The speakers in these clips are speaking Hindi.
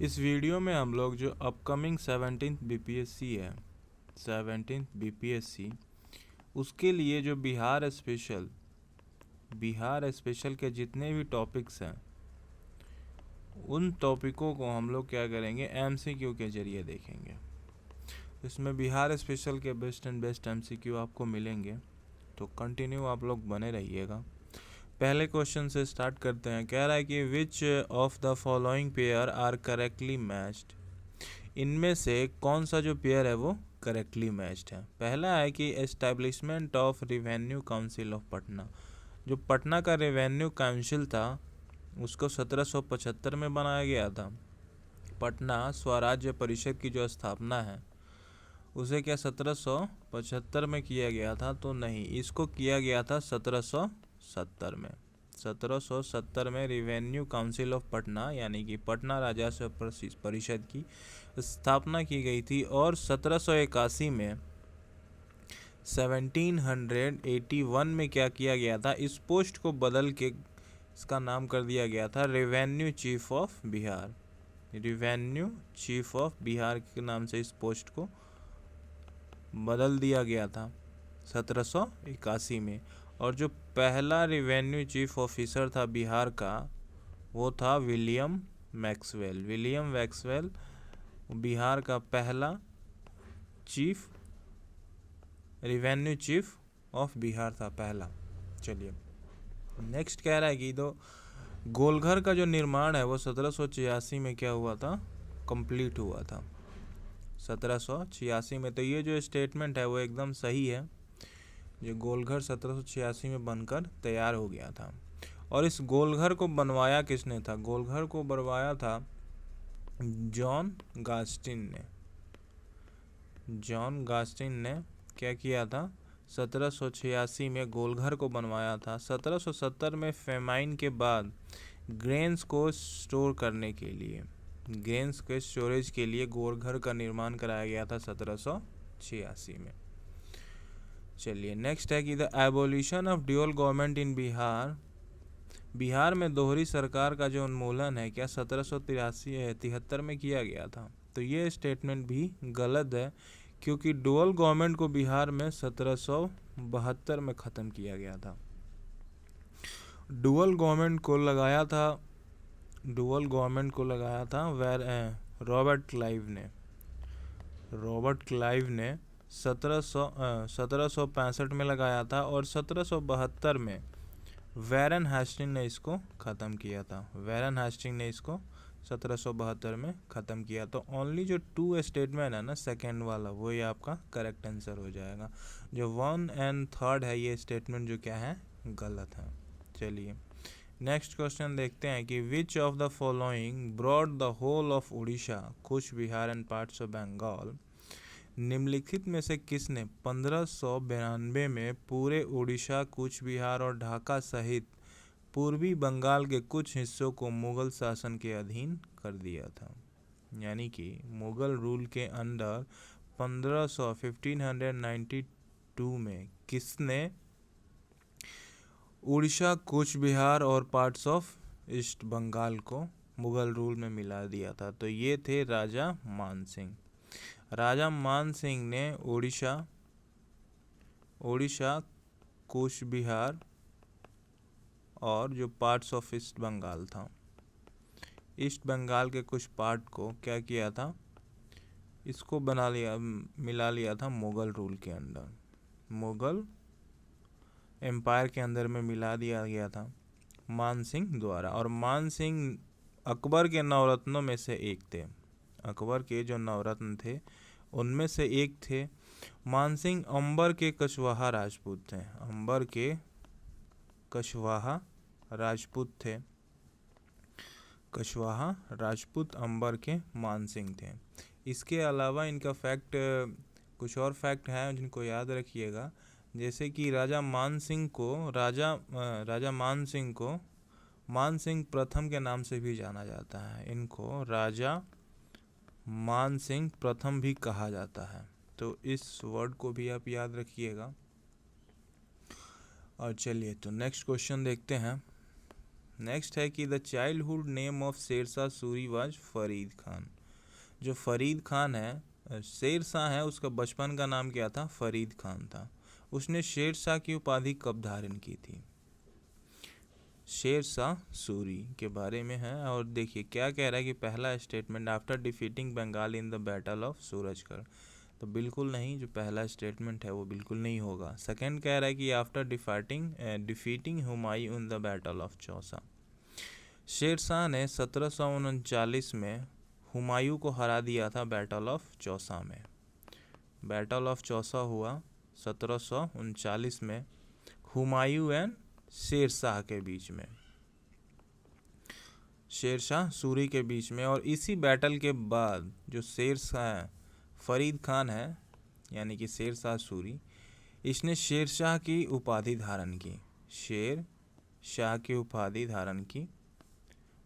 इस वीडियो में हम लोग जो अपकमिंग 17th बीपीएससी है, 17th बीपीएससी, उसके लिए जो बिहार स्पेशल के जितने भी टॉपिक्स हैं उन टॉपिकों को हम लोग क्या करेंगे, एमसीक्यू के जरिए देखेंगे। इसमें बिहार स्पेशल के बेस्ट एंड बेस्ट एमसीक्यू आपको मिलेंगे, तो कंटिन्यू आप लोग बने रहिएगा। पहले क्वेश्चन से स्टार्ट करते हैं। कह रहा है कि which of the following pair are correctly matched. इनमें से कौन सा जो पेयर है वो करेक्टली मैच्ड है। पहला है कि establishment of revenue council of Patna. जो पटना का रेवेन्यू काउंसिल था उसको 1775 में बनाया गया था। पटना स्वराज्य परिषद की जो स्थापना है उसे क्या 1775 में किया गया था? तो नहीं, इसको किया गया था 1770 में। 1770 में रेवेन्यू काउंसिल ऑफ पटना यानी कि पटना राजस्व परिषद की स्थापना की गई थी। और 1781 में 1781 में क्या किया गया था, इस पोस्ट को बदल के इसका नाम कर दिया गया था revenue chief of Bihar. Revenue chief of Bihar के नाम से इस पोस्ट को बदल दिया गया था 1781 में। और जो पहला रेवेन्यू चीफ ऑफिसर था बिहार का वो था William Maxwell. William Maxwell Bihar का पहला रेवेन्यू चीफ ऑफ बिहार था, पहला। चलिए नेक्स्ट कह रहा है कि तो गोलघर का जो निर्माण है वो 1786 में क्या हुआ था, कंप्लीट हुआ था 1786 में। तो ये जो स्टेटमेंट है वो एकदम सही है। ये गोलघर 1786 में बनकर तैयार हो गया था। और इस गोलघर को बनवाया किसने था? गोलघर को बनवाया था जॉन गास्टिन ने। जॉन गास्टिन ने क्या किया था, 1786 में गोलघर को बनवाया था। 1770 में फेमाइन के बाद ग्रेन्स को स्टोर करने के लिए, ग्रेन्स के स्टोरेज के लिए गोलघर का निर्माण कराया गया था 1786 में। चलिए नेक्स्ट है कि the abolition of dual government in Bihar. Bihar में दोहरी सरकार का जो उन्मूलन है क्या 1773 में किया गया था? तो ये स्टेटमेंट भी गलत है, क्योंकि डुअल गवर्नमेंट को बिहार में 1772 में ख़त्म किया गया था। डुअल गवर्नमेंट को लगाया था रॉबर्ट क्लाइव ने 1765 में लगाया था। और 1772 में वैरन हेस्टिंग ने इसको ख़त्म किया था। वैरन हेस्टिंग ने इसको 1772 में ख़त्म किया। तो ओनली जो 2 स्टेटमेंट है ना, सेकेंड वाला, वो ही आपका करेक्ट आंसर हो जाएगा। जो 1 और 3 है ये स्टेटमेंट जो क्या है, गलत है। चलिए नेक्स्ट क्वेश्चन देखते हैं कि which of the following broad the whole of Orissa, Cooch Behar and parts of Bengal. निम्नलिखित में से किसने 1592 में पूरे उड़ीसा, कूच बिहार और ढाका सहित पूर्वी बंगाल के कुछ हिस्सों को मुगल शासन के अधीन कर दिया था? यानी कि मुगल रूल के अंडर 1592 में किसने उड़ीसा, कूच बिहार और पार्ट्स ऑफ ईस्ट बंगाल को मुगल रूल में मिला दिया था? तो ये थे राजा मानसिंह। राजा मानसिंह ने उड़ीसा, कूच बिहार और जो पार्ट्स ऑफ ईस्ट बंगाल था, ईस्ट बंगाल के कुछ पार्ट को क्या किया था, इसको मिला लिया था मुगल रूल के अंदर, मुगल एम्पायर के अंदर में मिला दिया गया था मानसिंह द्वारा। और मानसिंह अकबर के नवरत्नों में से एक थे। अकबर के जो नवरत्न थे उनमें से एक थे। मानसिंह अंबर के कछवाहा राजपूत थे। अंबर के कछवाहा राजपूत थे। कछवाहा राजपूत अंबर के मानसिंह थे। इसके अलावा इनका फैक्ट, कुछ और फैक्ट हैं जिनको याद रखिएगा। जैसे कि राजा मानसिंह को मानसिंह प्रथम के नाम से भी जाना जाता है। इनको राजा मानसिंह प्रथम भी कहा जाता है, तो इस वर्ड को भी आप याद रखिएगा। और चलिए तो नेक्स्ट क्वेश्चन देखते हैं। नेक्स्ट है कि the childhood name of Sher Shah Suri was Farid Khan. जो फरीद खान है, शेरशाह है, उसका बचपन का नाम क्या था? फरीद खान था। उसने शेरशाह की उपाधि कब धारण की थी? शेरशाह सूरी के बारे में है। और देखिए क्या कह रहा है कि पहला statement after defeating Bengal in the battle of Surajgarh, तो बिल्कुल नहीं, जो पहला स्टेटमेंट है वो बिल्कुल नहीं होगा। सेकंड कह रहा है कि after defeating Humayun in the battle of Chausa. Sher Shah ने 1739 में हुमायूं को हरा दिया था बैटल ऑफ चौसा में। बैटल ऑफ चौसा हुआ 1739 में हुमायूं एंड शेरशाह के बीच में, शेरशाह सूरी के बीच में। और इसी बैटल के बाद जो शेरशाह फरीद खान है, यानी कि शेरशाह सूरी, इसने शेरशाह की उपाधि धारण की, शेर शाह की उपाधि धारण की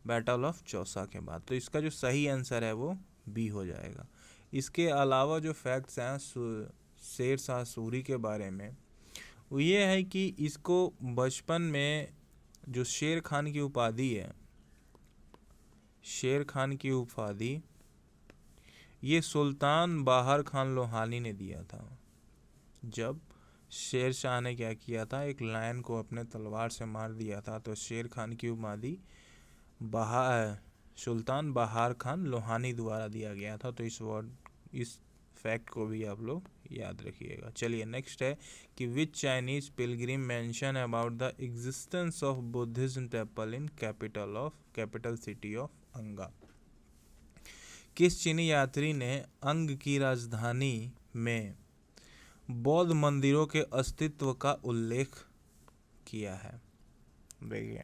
बैटल ऑफ चौसा के बाद। तो इसका जो सही आंसर है वो बी हो जाएगा। इसके अलावा जो फैक्ट्स हैं शेरशाह सूरी के बारे में, वो ये है कि इसको बचपन में जो शेर खान की उपाधि है, शेर खान की उपाधि ये सुल्तान बाहर खान लोहानी ने दिया था। जब शेर शाह ने क्या किया था, एक लायन को अपने तलवार से मार दिया था, तो शेर खान की उपाधि सुल्तान बहार खान लोहानी द्वारा दिया गया था। तो इस फैक्ट को भी आप लोग याद रखिएगा। चलिए नेक्स्ट है कि which Chinese pilgrim mention about the existence of Buddhism temple in capital city of Anga. किस चीनी यात्री ने अंग की राजधानी में बौद्ध मंदिरों के अस्तित्व का उल्लेख किया है? देखिए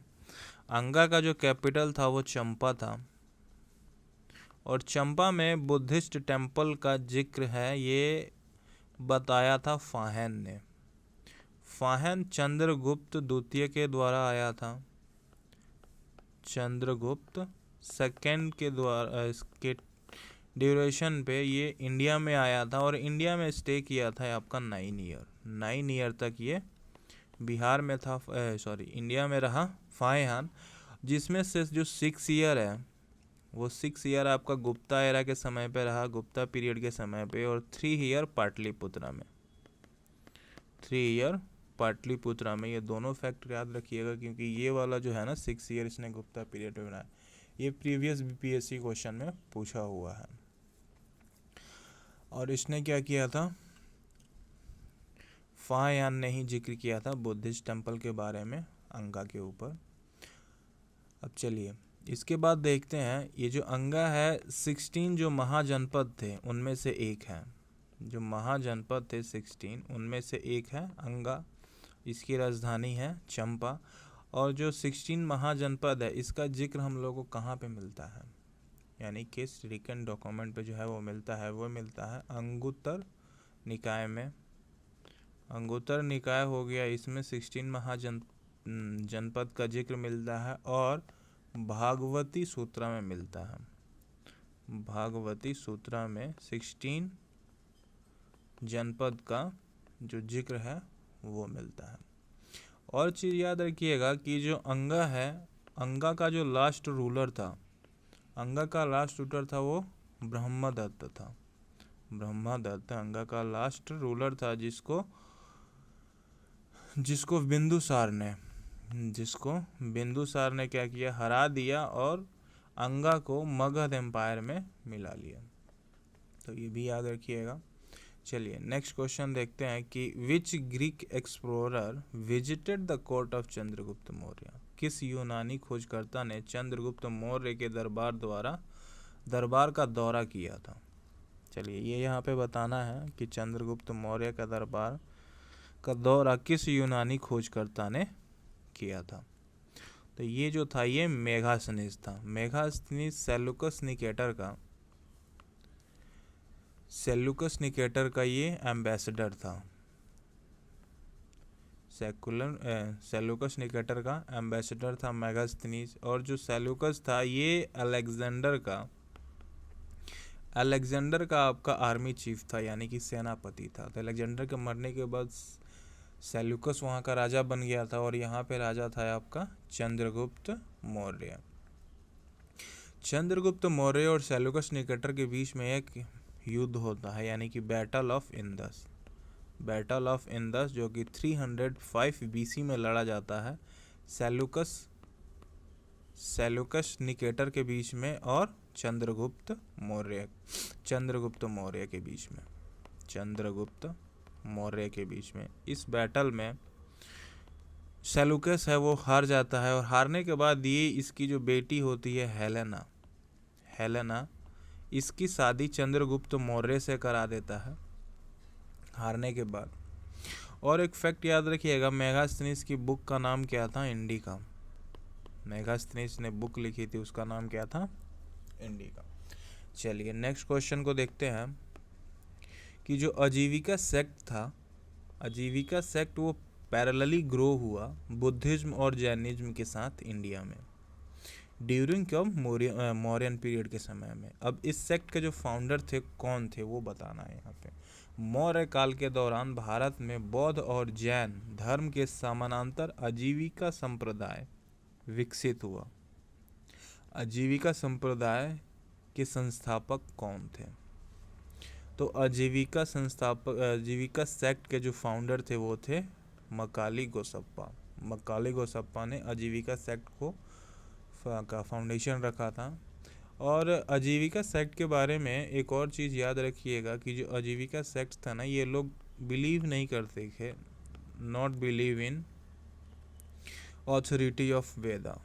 अंगा का जो कैपिटल था वो चंपा था, और चंपा में बुद्धिस्ट टेम्पल का जिक्र है, ये बताया था फाहेन ने। फाहेन चंद्रगुप्त द्वितीय के द्वारा आया था, चंद्रगुप्त सेकंड के द्वारा, इसके ड्यूरेशन पे ये इंडिया में आया था, और इंडिया में स्टे किया था आपका 9 ईयर तक ये बिहार में था, इंडिया में रहा फाहेन, जिसमें से जो 6 ईयर है वो 6 ईयर आपका गुप्ता एरा के समय पे रहा, गुप्ता पीरियड के समय पे, और 3 ईयर पाटलिपुत्रा में, 3 ईयर पाटलिपुत्रा में। ये दोनों फैक्ट याद रखिएगा, क्योंकि ये वाला जो है ना 6 ईयर इसने गुप्ता पीरियड में बनाया, ये प्रीवियस बीपीएससी क्वेश्चन में पूछा हुआ है। और इसने क्या किया था, फायान ने ही जिक्र किया था बुद्धिस्ट टेम्पल के बारे में अंगा के ऊपर। अब चलिए इसके बाद देखते हैं, ये जो अंगा है 16 जो महाजनपद थे उनमें से एक है, जो महाजनपद थे 16 उनमें से एक है अंगा। इसकी राजधानी है चंपा। और जो 16 महाजनपद है इसका जिक्र हम लोगों को कहाँ पे मिलता है, यानी किस रिकन डॉक्यूमेंट पे जो है वो मिलता है, वो मिलता है अंगुत्तर निकाय में। अंगुत्तर निकाय हो गया, इसमें 16 महाजनपद का जिक्र मिलता है, और भागवती सूत्रा में मिलता है। भागवती सूत्रा में 16 जनपद का जो जिक्र है वो मिलता है। और चीज़ याद रखिएगा कि जो अंगा है, अंगा का जो लास्ट रूलर था, अंगा का लास्ट रूलर था वो ब्रह्मदत्त था। ब्रह्मदत्त अंगा का लास्ट रूलर था, जिसको बिंदुसार ने क्या किया, हरा दिया और अंगा को मगध एम्पायर में मिला लिया। तो ये भी याद रखिएगा। चलिए नेक्स्ट क्वेश्चन देखते हैं कि which Greek explorer visited the court of Chandragupta Maurya. किस यूनानी खोजकर्ता ने चंद्रगुप्त मौर्य के दरबार का दौरा किया था? चलिए ये यहाँ पे बताना है कि चंद्रगुप्त मौर्य का दरबार का दौरा किस यूनानी खोजकर्ता ने किया था? तो ये जो था ये मेगास्थनीज था। मेगास्थनीज सेल्यूकस निकेटर का ये एम्बेसडर था। सेल्यूकस निकेटर का एम्बेसडर था मेगास्थनीज। और जो सेल्यूकस था ये अलेक्जेंडर का आपका आर्मी चीफ था, यानी कि सेनापति था। तो अलेक्जेंडर के मरने के बाद सेल्यूकस वहाँ का राजा बन गया था और यहाँ पे राजा था आपका चंद्रगुप्त मौर्य। चंद्रगुप्त मौर्य और सेल्यूकस निकेटर के बीच में एक युद्ध होता है, यानी कि battle of Indus. Battle of Indus जो कि 305 बीसी में लड़ा जाता है सेल्यूकस निकेटर के बीच में और चंद्रगुप्त मौर्य के बीच में। चंद्रगुप्त मौर्य के बीच में इस बैटल में सेल्यूकस है वो हार जाता है, और हारने के बाद ये इसकी जो बेटी होती है हेलेना, इसकी शादी चंद्रगुप्त मौर्य से करा देता है हारने के बाद। और एक फैक्ट याद रखिएगा, मेगास्थनीज की बुक का नाम क्या था? इंडिका। मेगास्थनीज ने बुक लिखी थी, उसका नाम क्या था? इंडिका। चलिए नेक्स्ट क्वेश्चन को देखते हैं कि जो आजीविका सेक्ट था, आजीविका सेक्ट वो पैरेलली ग्रो हुआ बुद्धिज्म और जैनिज्म के साथ इंडिया में ड्यूरिंग कब? मौर्यन पीरियड के समय में। अब इस सेक्ट के जो फाउंडर थे कौन थे वो बताना है यहाँ पे। मौर्य काल के दौरान भारत में बौद्ध और जैन धर्म के समानांतर आजीविका संप्रदाय विकसित हुआ। आजीविका संप्रदाय के संस्थापक कौन थे? तो आजीविका सेक्ट के जो फाउंडर थे वो थे मकाली गोसप्पा ने आजीविका सेक्ट को का फाउंडेशन रखा था। और आजीविका सेक्ट के बारे में एक और चीज़ याद रखिएगा कि जो आजीविका सेक्ट था ना, ये लोग बिलीव नहीं करते थे, not believe in authority of Veda.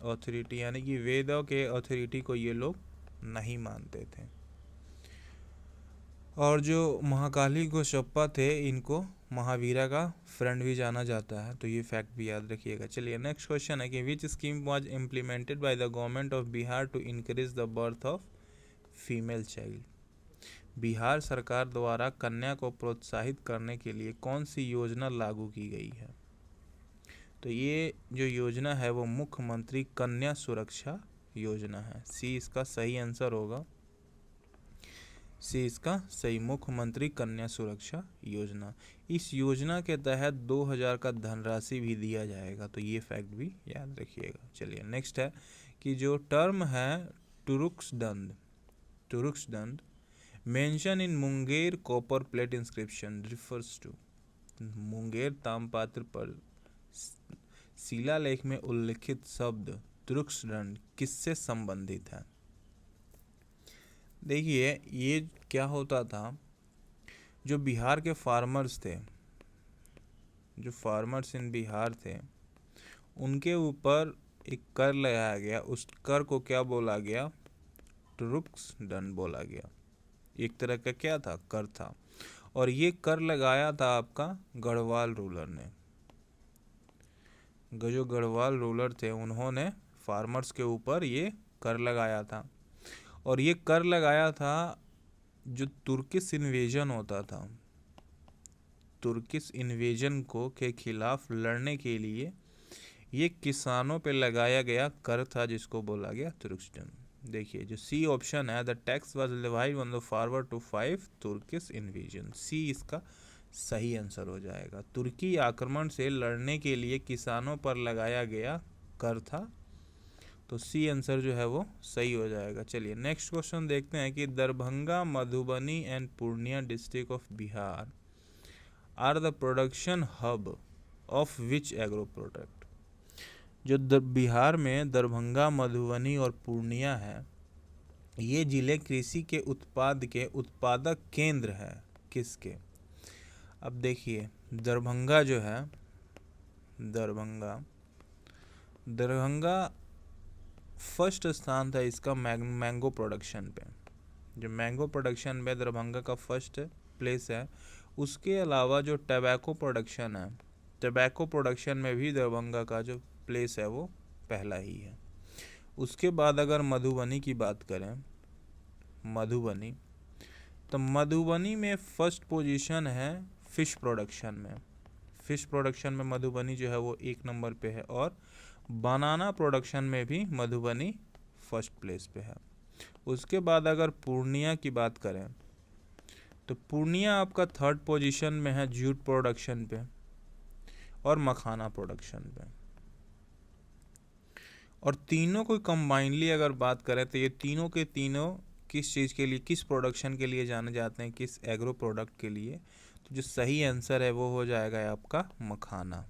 Authority यानी कि वेदों के ऑथोरिटी को ये लोग नहीं मानते थे। और जो महाकाली गोसप्पा थे, इनको महावीरा का फ्रेंड भी जाना जाता है, तो ये फैक्ट भी याद रखिएगा। चलिए नेक्स्ट क्वेश्चन है कि which scheme was implemented by the government of Bihar to increase the birth of female child. Bihar सरकार द्वारा कन्या को प्रोत्साहित करने के लिए कौन सी योजना लागू की गई है? तो ये जो योजना है वो मुख्यमंत्री कन्या सुरक्षा योजना है। सी इसका सही आंसर होगा। मुख्यमंत्री कन्या सुरक्षा योजना। इस योजना के तहत 2000 का धनराशि भी दिया जाएगा, तो ये फैक्ट भी याद रखिएगा। चलिए नेक्स्ट है कि जो टर्म है turushkadanda mention in Munger copper plate inscription refers to. Munger ताम्रपत्र पर शिलालेख में उल्लिखित शब्द तुरुक्सदंड किससे संबंधित है? देखिए ये क्या होता था, जो बिहार के फार्मर्स थे, जो फार्मर्स इन बिहार थे, उनके ऊपर एक कर लगाया गया। उस कर को क्या बोला गया? तुरुक्सदंड बोला गया। एक तरह का क्या था? कर था। और ये कर लगाया था आपका गढ़वाल रूलर ने। जो गढ़वाल रूलर थे उन्होंने फार्मर्स के ऊपर ये कर लगाया था। और ये कर लगाया था जो तुर्किश इन्वेजन होता था, तुर्किश इन्वेजन को के खिलाफ लड़ने के लिए ये किसानों पे लगाया गया कर था, जिसको बोला गया तुरुक्सदंड। देखिए जो सी ऑप्शन है, the tax was levied on the farmer to fight Turkish invasion. C इसका सही आंसर हो जाएगा। तुर्की आक्रमण से लड़ने के लिए किसानों पर लगाया गया कर था, तो सी आंसर जो है वो सही हो जाएगा। चलिए नेक्स्ट क्वेश्चन देखते हैं कि Darbhanga, Madhubani and Purnia district of Bihar are the production hub of which agro product. जो बिहार में दरभंगा, मधुबनी और पूर्णिया है, ये जिले कृषि के उत्पादक केंद्र है। किसके? अब देखिए दरभंगा जो है, दरभंगा फर्स्ट स्थान था इसका मैंगो प्रोडक्शन पे। जो मैंगो प्रोडक्शन में दरभंगा का फर्स्ट प्लेस है। उसके अलावा जो टबैको प्रोडक्शन है, टबैको प्रोडक्शन में भी दरभंगा का जो प्लेस है वो पहला ही है। उसके बाद अगर मधुबनी की बात करें, मधुबनी, तो मधुबनी में फर्स्ट पोजीशन है फिश प्रोडक्शन में। फिश प्रोडक्शन में मधुबनी जो है वो 1 नंबर पे है। और बनाना प्रोडक्शन में भी मधुबनी फर्स्ट प्लेस पे है। उसके बाद अगर पूर्णिया की बात करें तो पूर्णिया आपका 3rd पोजीशन में है जूट प्रोडक्शन पे और मखाना प्रोडक्शन पे। और तीनों को कंबाइनली अगर बात करें तो ये तीनों के तीनों किस चीज़ के लिए, किस प्रोडक्शन के लिए जाने जाते हैं, किस एग्रो प्रोडक्ट के लिए। तो जो सही आंसर है वो हो जाएगा आपका मखाना।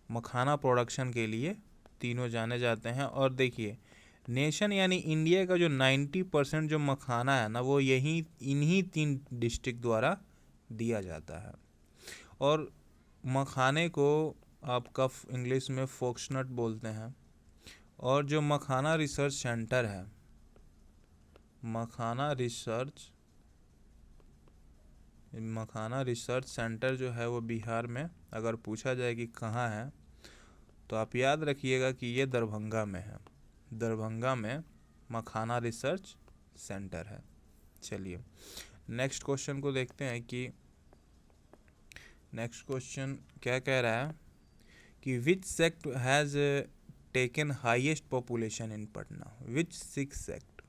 मखाना प्रोडक्शन के लिए तीनों जाने जाते हैं। और देखिए नेशन यानी इंडिया का जो 90% जो मखाना है ना, वो इन्हीं 3 डिस्ट्रिक्ट द्वारा दिया जाता है। और मखाने को आपका इंग्लिश में फोक्सनट बोलते हैं। और जो मखाना रिसर्च सेंटर है, मखाना रिसर्च सेंटर जो है वो बिहार में अगर पूछा जाए कि कहाँ है, तो आप याद रखिएगा कि ये दरभंगा में है। दरभंगा में मखाना रिसर्च सेंटर है। चलिए नेक्स्ट क्वेश्चन को देखते हैं कि नेक्स्ट क्वेश्चन क्या कह रहा है कि which sect has taken highest population in Patna. Which Sikh sect,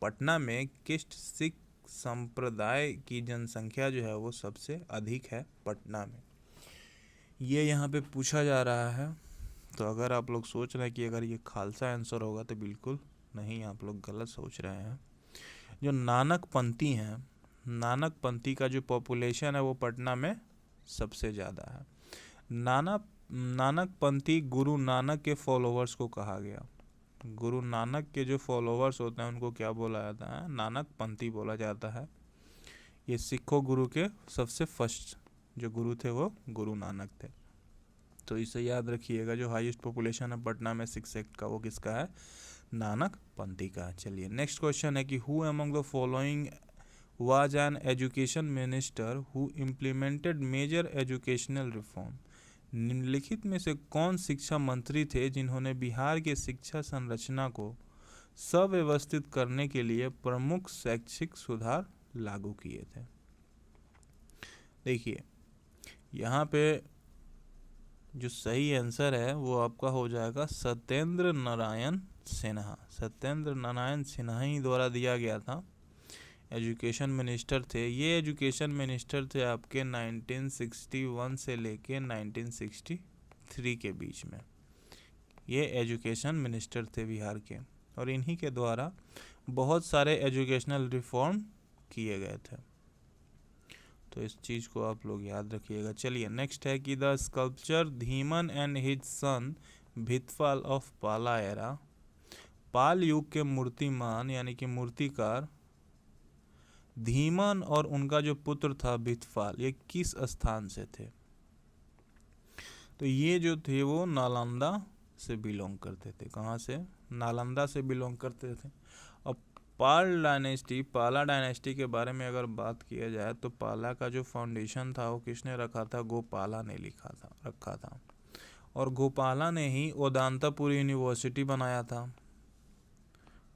Patna में किस सिख संप्रदाय की जनसंख्या जो है वो सबसे अधिक है पटना में, ये यहाँ पे पूछा जा रहा है। तो अगर आप लोग सोच रहे हैं कि अगर ये खालसा आंसर होगा तो बिल्कुल नहीं, आप लोग गलत सोच रहे हैं। जो नानक पंथी हैं, नानक पंथी का जो पॉपुलेशन है वो पटना में सबसे ज़्यादा है। नानक पंथी गुरु नानक के फॉलोअर्स को कहा गया। गुरु नानक के जो फॉलोअर्स होते हैं उनको क्या बोला जाता है, नानक पंथी बोला जाता है। ये सिखों गुरु के सबसे फर्स्ट जो गुरु थे वो गुरु नानक थे। तो इसे याद रखिएगा, जो हाईएस्ट पॉपुलेशन है पटना में सिख सेक्ट का वो किसका है, नानक पंथी का। चलिए नेक्स्ट क्वेश्चन है कि who among the following was an education minister who implemented major educational reform. निम्नलिखित में से कौन शिक्षा मंत्री थे जिन्होंने बिहार के शिक्षा संरचना को सुव्यवस्थित करने के लिए प्रमुख शैक्षिक सुधार लागू किए थे। देखिए यहाँ पे जो सही आंसर है वो आपका हो जाएगा सत्येंद्र नारायण सिन्हा। सत्येंद्र नारायण सिन्हा ही द्वारा दिया गया था, एजुकेशन मिनिस्टर थे। ये एजुकेशन मिनिस्टर थे आपके 1961 से लेके 1963 के बीच में, ये एजुकेशन मिनिस्टर थे बिहार के। और इन्हीं के द्वारा बहुत सारे एजुकेशनल रिफॉर्म किए गए थे। तो इस चीज़ को आप लोग याद रखिएगा। चलिए नेक्स्ट है कि the sculpture Dhiman and his son Bitpala of Pala era. Pala युग के मूर्तिमान यानी कि मूर्तिकार धीमन और उनका जो पुत्र था भितफाल, ये किस स्थान से थे। तो ये जो थे वो नालंदा से बिलोंग करते थे। कहाँ से, नालंदा से बिलोंग करते थे। अब पाला डायनेस्टी के बारे में अगर बात किया जाए तो पाला का जो फाउंडेशन था वो किसने रखा था, गोपाला ने रखा था। और गोपाला ने ही ओदांतापुरी यूनिवर्सिटी बनाया था।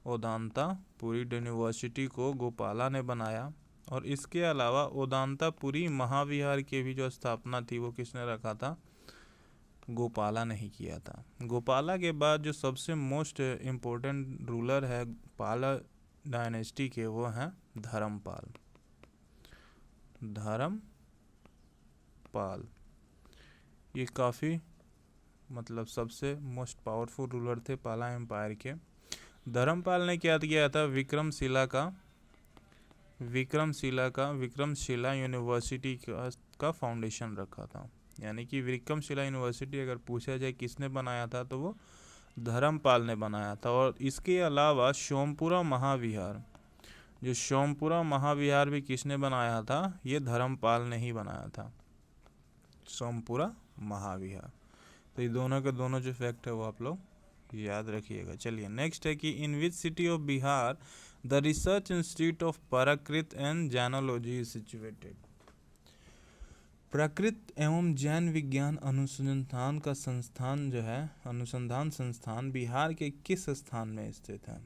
ओदांतापुरी यूनिवर्सिटी को गोपाला ने बनाया। और इसके अलावा ओदांतापुरी महाविहार की भी जो स्थापना थी वो किसने रखा था, गोपाला ने ही किया था। गोपाला के बाद जो सबसे मोस्ट इम्पोर्टेंट रूलर है पाला डायनेस्टी के वो हैं धर्मपाल। ये काफ़ी मतलब सबसे मोस्ट पावरफुल रूलर थे पाला एम्पायर के। धर्मपाल ने क्या किया था, विक्रमशिला यूनिवर्सिटी का फाउंडेशन रखा था। यानी कि विक्रमशिला यूनिवर्सिटी अगर पूछा जाए किसने बनाया था तो वो धर्मपाल ने बनाया था। और इसके अलावा सोमपुरा महाविहार भी किसने बनाया था, ये धर्मपाल ने ही बनाया था, सोमपुरा महाविहार। तो ये दोनों के दोनों जो फैक्ट है वो आप लोग याद रखिएगा। चलिए नेक्स्ट है कि in which city of Bihar the research institute of Prakrit and Jainology is situated. Prakrit एवं जैन विज्ञान अनुसंधान का संस्थान जो है, अनुसंधान संस्थान बिहार के किस स्थान में स्थित है।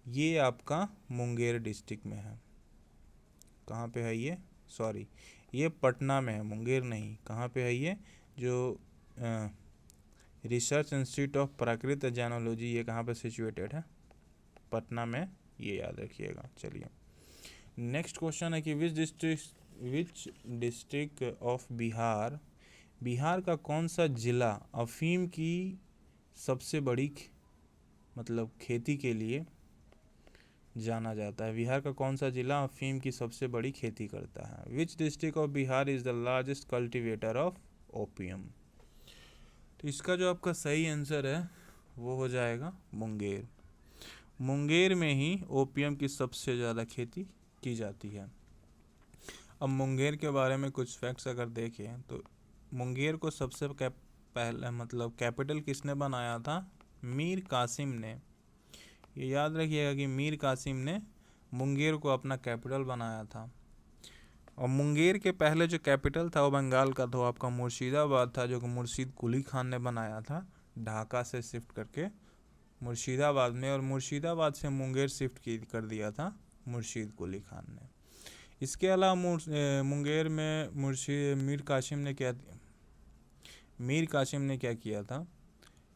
ये आपका मुंगेर डिस्ट्रिक्ट में है। कहाँ पे है ये, ये पटना में है, मुंगेर नहीं। कहाँ पे है ये, जो research institute of Prakrit Jainology, ये कहाँ पे सिचुएटेड है, पटना में, ये याद रखिएगा। चलिए नेक्स्ट क्वेश्चन है कि विच डिस्ट्रिक्ट ऑफ बिहार का कौन सा जिला अफीम की सबसे बड़ी मतलब खेती के लिए जाना जाता है? बिहार का कौन सा जिला अफीम की सबसे बड़ी खेती करता है? Which district of Bihar is the largest cultivator of opium? तो इसका जो आपका सही आंसर है वो हो जाएगा मुंगेर। मुंगेर में ही ओपियम की सबसे ज़्यादा खेती की जाती है। अब मुंगेर के बारे में कुछ फैक्ट्स अगर देखें तो मुंगेर को सबसे पहले मतलब कैपिटल किसने बनाया था? मीर कासिम ने। ये याद रखिएगा कि मीर कासिम ने मुंगेर को अपना कैपिटल बनाया था। और मुंगेर के पहले जो कैपिटल था वो बंगाल का था, आपका मुर्शिदाबाद था, जो कि मुर्शीद कुली खान ने बनाया था ढाका से शिफ्ट करके मुर्शिदाबाद में, और मुर्शिदाबाद से मुंगेर शिफ्ट कर दिया था मुर्शीद कुली खान ने। इसके अलावा मुंगेर में मीर कासिम ने क्या किया था?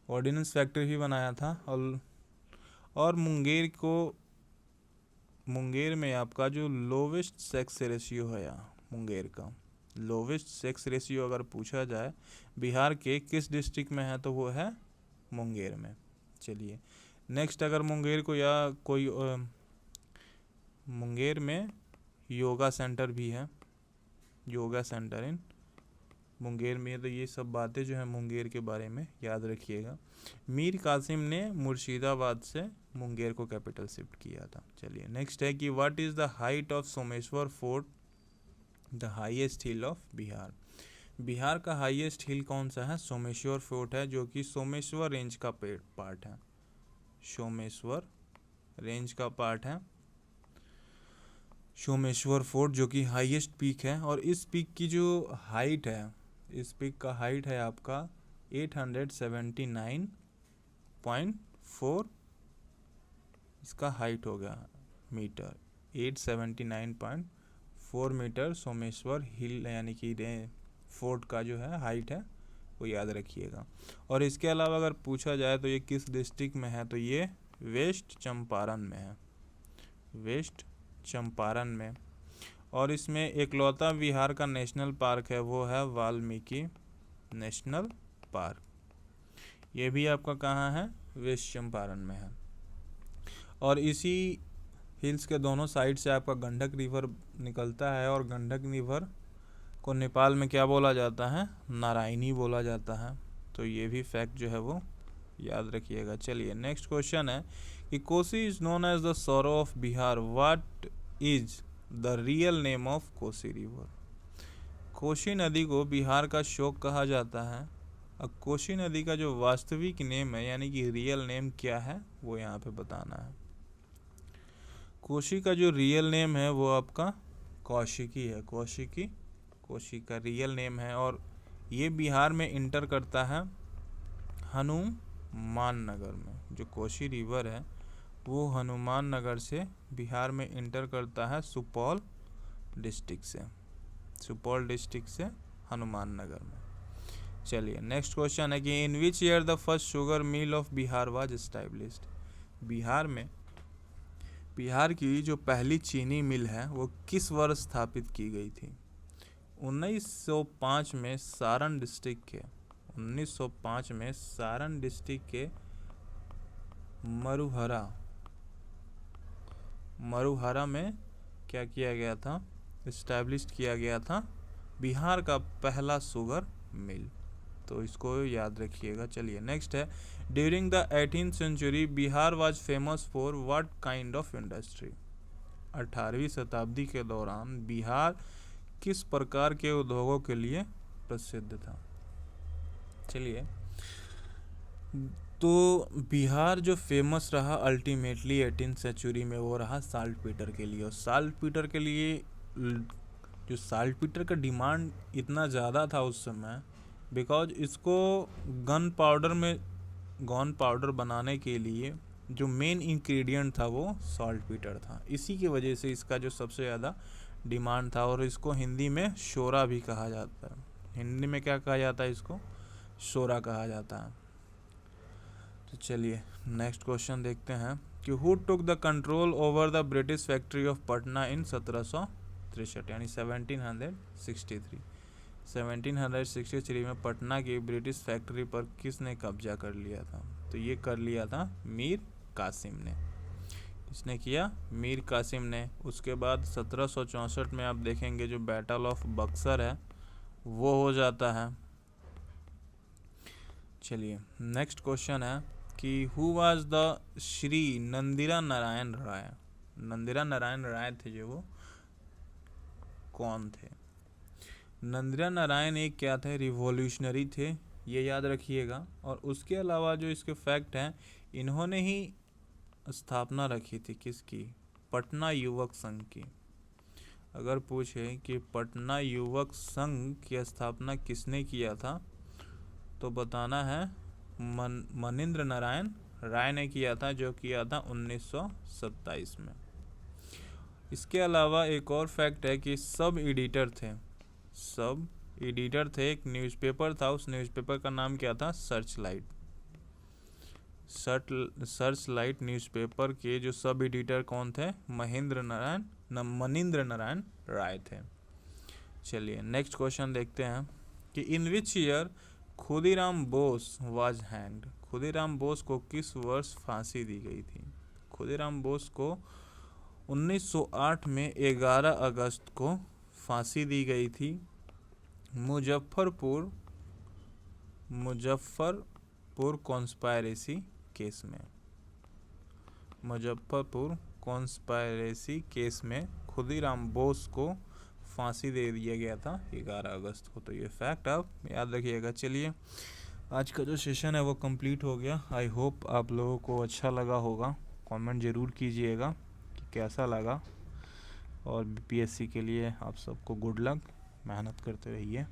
ऑर्डिनेंस फैक्ट्री भी बनाया था। और मुंगेर में आपका जो लोवेस्ट सेक्स रेशियो है, मुंगेर का लोवेस्ट सेक्स रेशियो अगर पूछा जाए बिहार के किस डिस्ट्रिक्ट में है तो वो है मुंगेर में। चलिए नेक्स्ट, अगर मुंगेर को या कोई मुंगेर में योगा सेंटर भी है, योगा सेंटर इन मुंगेर में, तो ये सब बातें जो है मुंगेर के बारे में याद रखिएगा। मीर कासिम ने मुर्शिदाबाद से मुंगेर को कैपिटल शिफ्ट किया था। चलिए नेक्स्ट है कि what is the height of Someshwar fort, the highest hill of Bihar? Bihar का हाईएस्ट हिल कौन सा है? सोमेश्वर फोर्ट है, जो कि सोमेश्वर रेंज का पार्ट है। सोमेश्वर रेंज का पार्ट है सोमेश्वर फोर्ट, जो कि हाईएस्ट पीक है। और इस पीक की जो हाइट है, इस पीक का हाइट है आपका 879.4, इसका हाइट हो गया मीटर, 879.4 मीटर सोमेश्वर हिल यानी कि फोर्ट का जो है हाइट है वो याद रखिएगा। और इसके अलावा अगर पूछा जाए तो ये किस डिस्ट्रिक्ट में है, तो ये वेस्ट चंपारण में है, वेस्ट चंपारण में। और इसमें एकलौता बिहार का नेशनल पार्क है, वो है वाल्मीकि नेशनल पार्क। ये भी आपका कहाँ है? वेस्ट चंपारण में है। और इसी हिल्स के दोनों साइड से आपका गंडक रिवर निकलता है, और गंडक रिवर को नेपाल में क्या बोला जाता है? नारायणी बोला जाता है। तो ये भी फैक्ट जो है वो याद रखिएगा। चलिए नेक्स्ट क्वेश्चन है कि Kosi is known as the sorrow of Bihar, what is the real name of Kosi river? Kosi नदी को बिहार का शोक कहा जाता है। अब कोसी नदी का जो वास्तविक नेम है यानी कि रियल नेम क्या है वो यहाँ पे बताना है। कोसी का जो रियल नेम है वो आपका कौशिकी है, कौशिकी कोसी का रियल नेम है। और ये बिहार में इंटर करता है हनुमान नगर में। जो कोसी रिवर है वो हनुमान नगर से बिहार में इंटर करता है सुपौल डिस्ट्रिक्ट से, सुपौल डिस्ट्रिक्ट से हनुमान नगर में। चलिए नेक्स्ट क्वेश्चन है कि in which year the first sugar mill of Bihar was established? Bihar में बिहार की जो पहली चीनी मिल है वो किस वर्ष स्थापित की गई थी? 1905 में सारण डिस्ट्रिक्ट के 1905 में सारण डिस्ट्रिक्ट के मरुहरा में क्या किया गया था? इस्टेब्लिश किया गया था बिहार का पहला शुगर मिल। तो इसको याद रखिएगा। चलिए नेक्स्ट है, during the 18th century Bihar was famous for what kind of industry? 18वीं शताब्दी के दौरान बिहार किस प्रकार के उद्योगों के लिए प्रसिद्ध था? चलिए, तो बिहार जो फेमस रहा अल्टीमेटली 18th सेंचुरी में वो रहा साल्ट पीटर के लिए। और साल्ट पीटर के लिए जो साल्ट पीटर का डिमांड इतना ज़्यादा था उस समय, बिकॉज इसको गन पाउडर बनाने के लिए जो मेन इंग्रेडिएंट था वो साल्ट पीटर था। इसी की वजह से इसका जो सबसे ज़्यादा डिमांड था। और इसको हिंदी में शोरा भी कहा जाता है। हिंदी में क्या कहा जाता है? इसको शोरा कहा जाता है। तो चलिए नेक्स्ट क्वेश्चन देखते हैं कि who took the control over the British factory of Patna in 1763 यानी 1763। 1763 में पटना की ब्रिटिश फैक्ट्री पर किसने कब्जा कर लिया था? तो ये कर लिया था मीर कासिम ने। किसने किया? मीर कासिम ने। उसके बाद 1764 में आप देखेंगे जो बैटल ऑफ बक्सर है वो हो जाता है। चलिए नेक्स्ट क्वेश्चन है कि who was the Shri Nandira Narayan Rai? Nandira Narayan Rai थे जो वो कौन थे? नंदिरा नारायण एक क्या थे? रिवॉल्यूशनरी थे, ये याद रखिएगा। और उसके अलावा जो इसके फैक्ट हैं, इन्होंने ही स्थापना रखी थी किसकी? पटना युवक संघ की। अगर पूछे कि पटना युवक संघ की स्थापना किसने किया था तो बताना है मनींद्र नारायण राय ने किया था, जो किया था 1927 में। इसके अलावा एक और फैक्ट है कि सब एडिटर थे। सब एडिटर थे, एक न्यूज़पेपर था, उस न्यूज़पेपर का नाम क्या था? सर्च लाइट न्यूज़पेपर के जो सब एडिटर कौन थे? मनींद्र नारायण राय थे। चलिए नेक्स्ट क्वेश्चन देखते हैं कि in which year Khudiram Bose was hanged? Khudiram Bose को किस वर्ष फांसी दी गई थी? खुदीराम बोस को 1908 में 11 अगस्त को फांसी दी गई थी मुजफ्फरपुर कॉन्स्पायरेसी केस में। मुजफ्फरपुर कॉन्स्पायरेसी केस में खुदीराम बोस को फांसी दे दिया गया था 11 अगस्त को। तो ये फैक्ट आप याद रखिएगा। चलिए आज का जो सेशन है वो कंप्लीट हो गया। आई होप आप लोगों को अच्छा लगा होगा। कमेंट ज़रूर कीजिएगा कि कैसा लगा। और बीपीएससी के लिए आप सबको गुड लक, मेहनत करते रहिए।